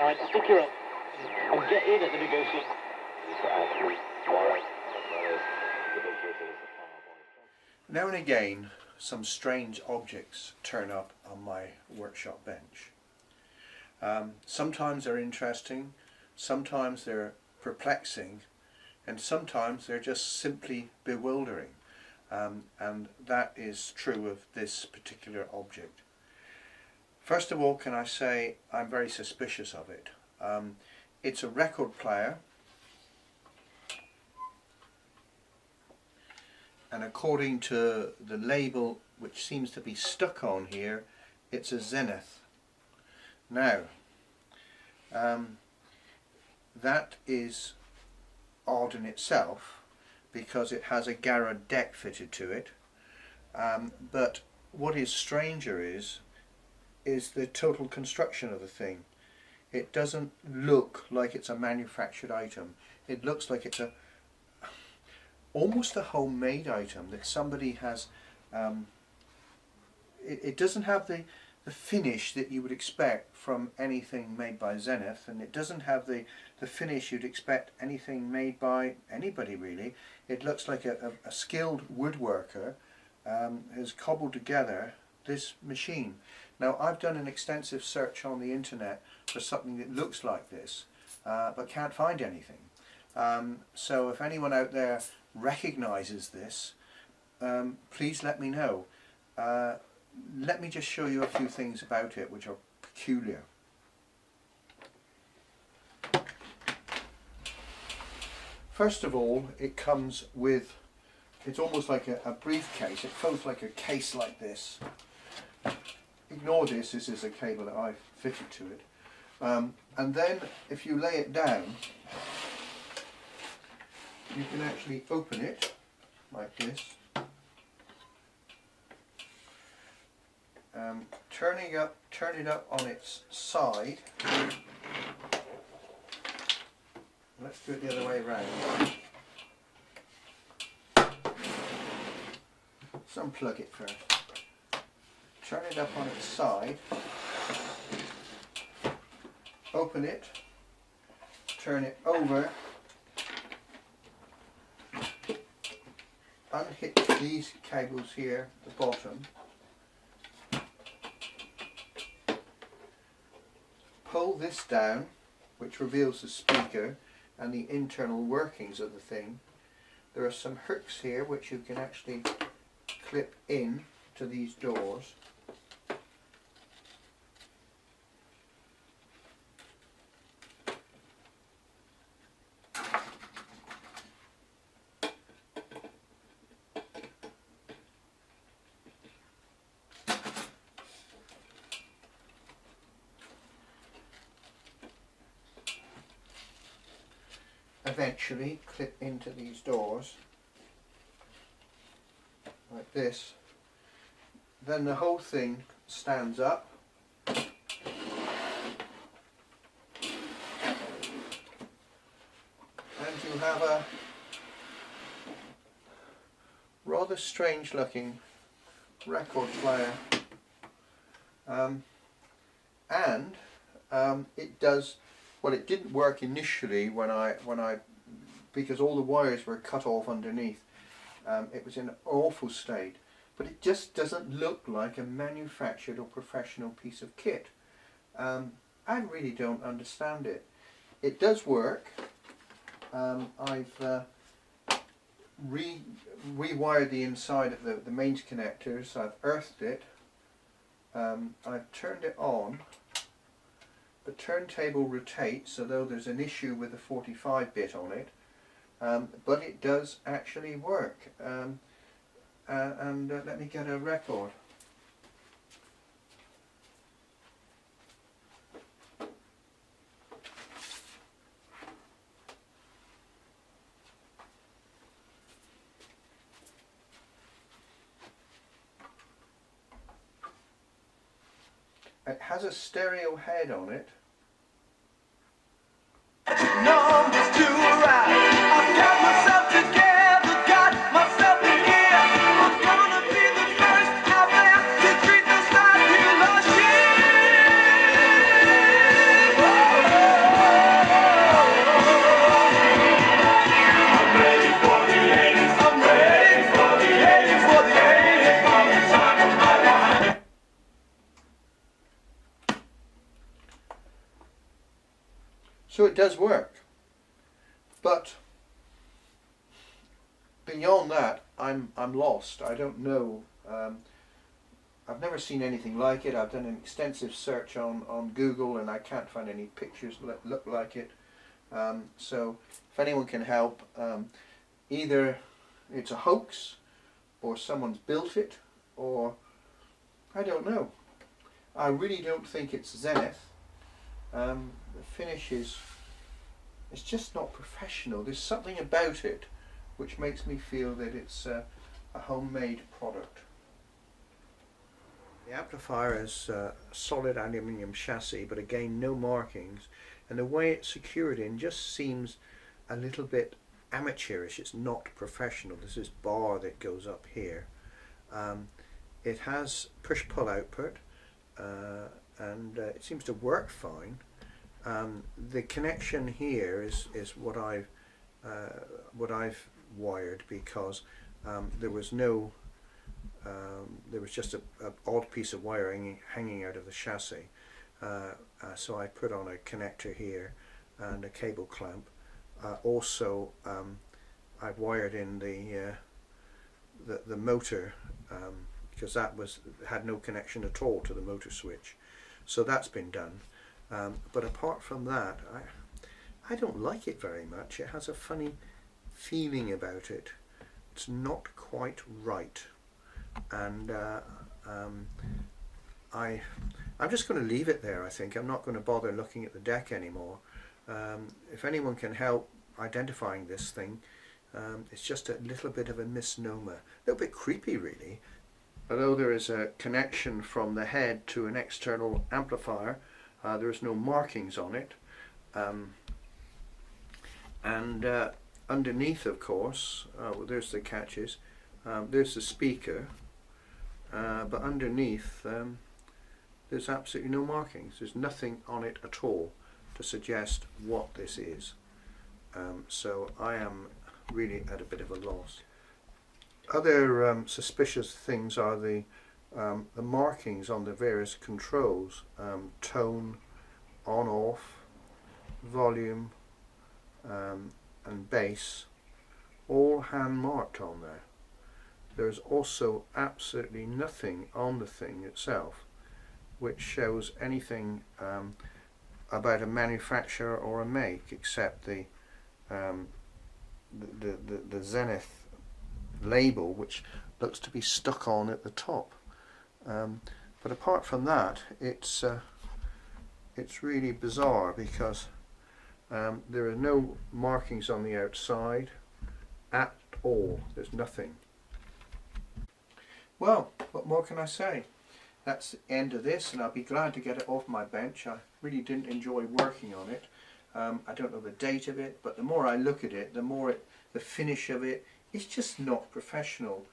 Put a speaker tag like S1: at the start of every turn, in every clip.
S1: Alright, stick your up and get in at the negotiation.
S2: Now and again, some strange objects turn up on my workshop bench. Sometimes they're interesting, sometimes they're perplexing, and sometimes they're just simply bewildering. And that is true of this particular object. First of all, can I say I'm very suspicious of it. It's a record player, and according to the label which seems to be stuck on here, it's a Zenith. Now, that is odd in itself because it has a Garrod deck fitted to it, but what is stranger is the total construction of the thing. It doesn't look like it's a manufactured item. It looks like it's almost a homemade item that somebody has. It doesn't have the finish that you would expect from anything made by Zenith, and it doesn't have the finish you'd expect anything made by anybody really. It looks like a skilled woodworker has cobbled together this machine. Now, I've done an extensive search on the internet for something that looks like this, but can't find anything. So if anyone out there recognizes this, please let me know. Let me just show you a few things about it which are peculiar. First of all, it comes with, it's almost like a briefcase. It feels like a case like this. Ignore this, this is a cable that I've fitted to it. And then if you lay it down, you can actually open it like this. Turn it up on its side. Let's do it the other way around. Let's unplug it first. Turn it up on its side. Open it. Turn it over. Unhit these cables here at the bottom. Pull this down, which reveals the speaker and the internal workings of the thing. There are some hooks here which you can actually clip in to these doors. Eventually clip into these doors like this. Then the whole thing stands up, and you have a rather strange looking record player, and it does. Well, it didn't work initially when I because all the wires were cut off underneath. It was in an awful state, but it just doesn't look like a manufactured or professional piece of kit. I really don't understand it. It does work. I've rewired the inside of the mains connectors. I've earthed it. I've turned it on. The turntable rotates, although there's an issue with the 45 bit on it, but it does actually work. Let me get a record. It has a stereo head on it.
S3: Numbers to arrive. I've got myself together, got myself in gear. I'm gonna be the first out there to treat the side we lost.
S2: So it does work. But beyond that, I'm lost. I don't know. I've never seen anything like it. I've done an extensive search on Google and I can't find any pictures that look like it. So if anyone can help, either it's a hoax or someone's built it, or I don't know. I really don't think it's Zenith. The finish is, it's just not professional. There's something about it which makes me feel that it's a homemade product. The amplifier is a solid aluminium chassis, but again no markings, and the way it's secured in just seems a little bit amateurish. It's not professional. There's this bar that goes up here. It has push-pull output, and it seems to work fine. The connection here is what I've wired, because there was no there was just an odd piece of wiring hanging out of the chassis, so I put on a connector here and a cable clamp. Also, I've wired in the motor, because that had no connection at all to the motor switch, so that's been done. But apart from that, I don't like it very much. It has a funny feeling about it. It's not quite right, and I'm just going to leave it there. I think I'm not going to bother looking at the deck anymore. If anyone can help identifying this thing, it's just a little bit of a misnomer, a little bit creepy really. Although there is a connection from the head to an external amplifier, there is no markings on it, and underneath, of course, well, there's the catches, there's the speaker, but underneath there's absolutely no markings. There's nothing on it at all to suggest what this is. So I am really at a bit of a loss. Other suspicious things are the markings on the various controls, tone, on, off, volume, and bass, all hand marked on there. There's also absolutely nothing on the thing itself which shows anything about a manufacturer or a make, except the Zenith label, which looks to be stuck on at the top. But apart from that, it's really bizarre, because there are no markings on the outside at all. There's nothing. Well, what more can I say? That's the end of this, and I'll be glad to get it off my bench. I really didn't enjoy working on it. I don't know the date of it, but the more I look at it, the more the finish of it, it's just not professional.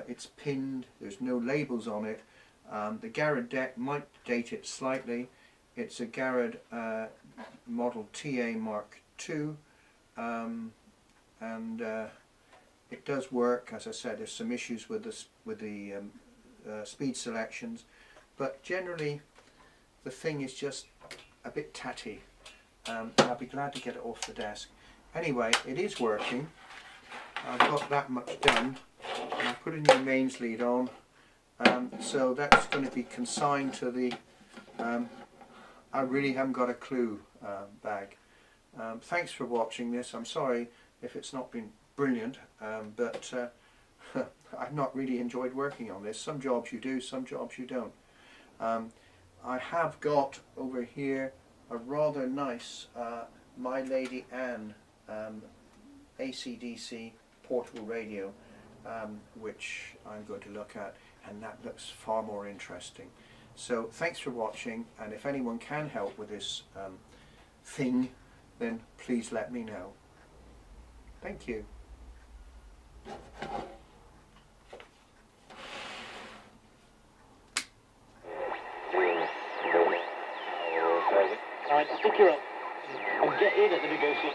S2: It's pinned, there's no labels on it. The Garrett deck might date it slightly. It's a Garrett model TA Mark II, and it does work. As I said, there's some issues with the speed selections, but generally the thing is just a bit tatty. I'll be glad to get it off the desk. Anyway, it is working. I've got that much done, and I put a new mains lead on, so that's going to be consigned to the I really haven't got a clue bag. Thanks for watching this. I'm sorry if it's not been brilliant, but I've not really enjoyed working on this. Some jobs you do, some jobs you don't. I have got over here a rather nice My Lady Anne AC/DC portable radio, which I'm going to look at, and that looks far more interesting. So thanks for watching, and if anyone can help with this thing, then please let me know. Thank you.
S1: Alright, stick her up and get in at the negotiation.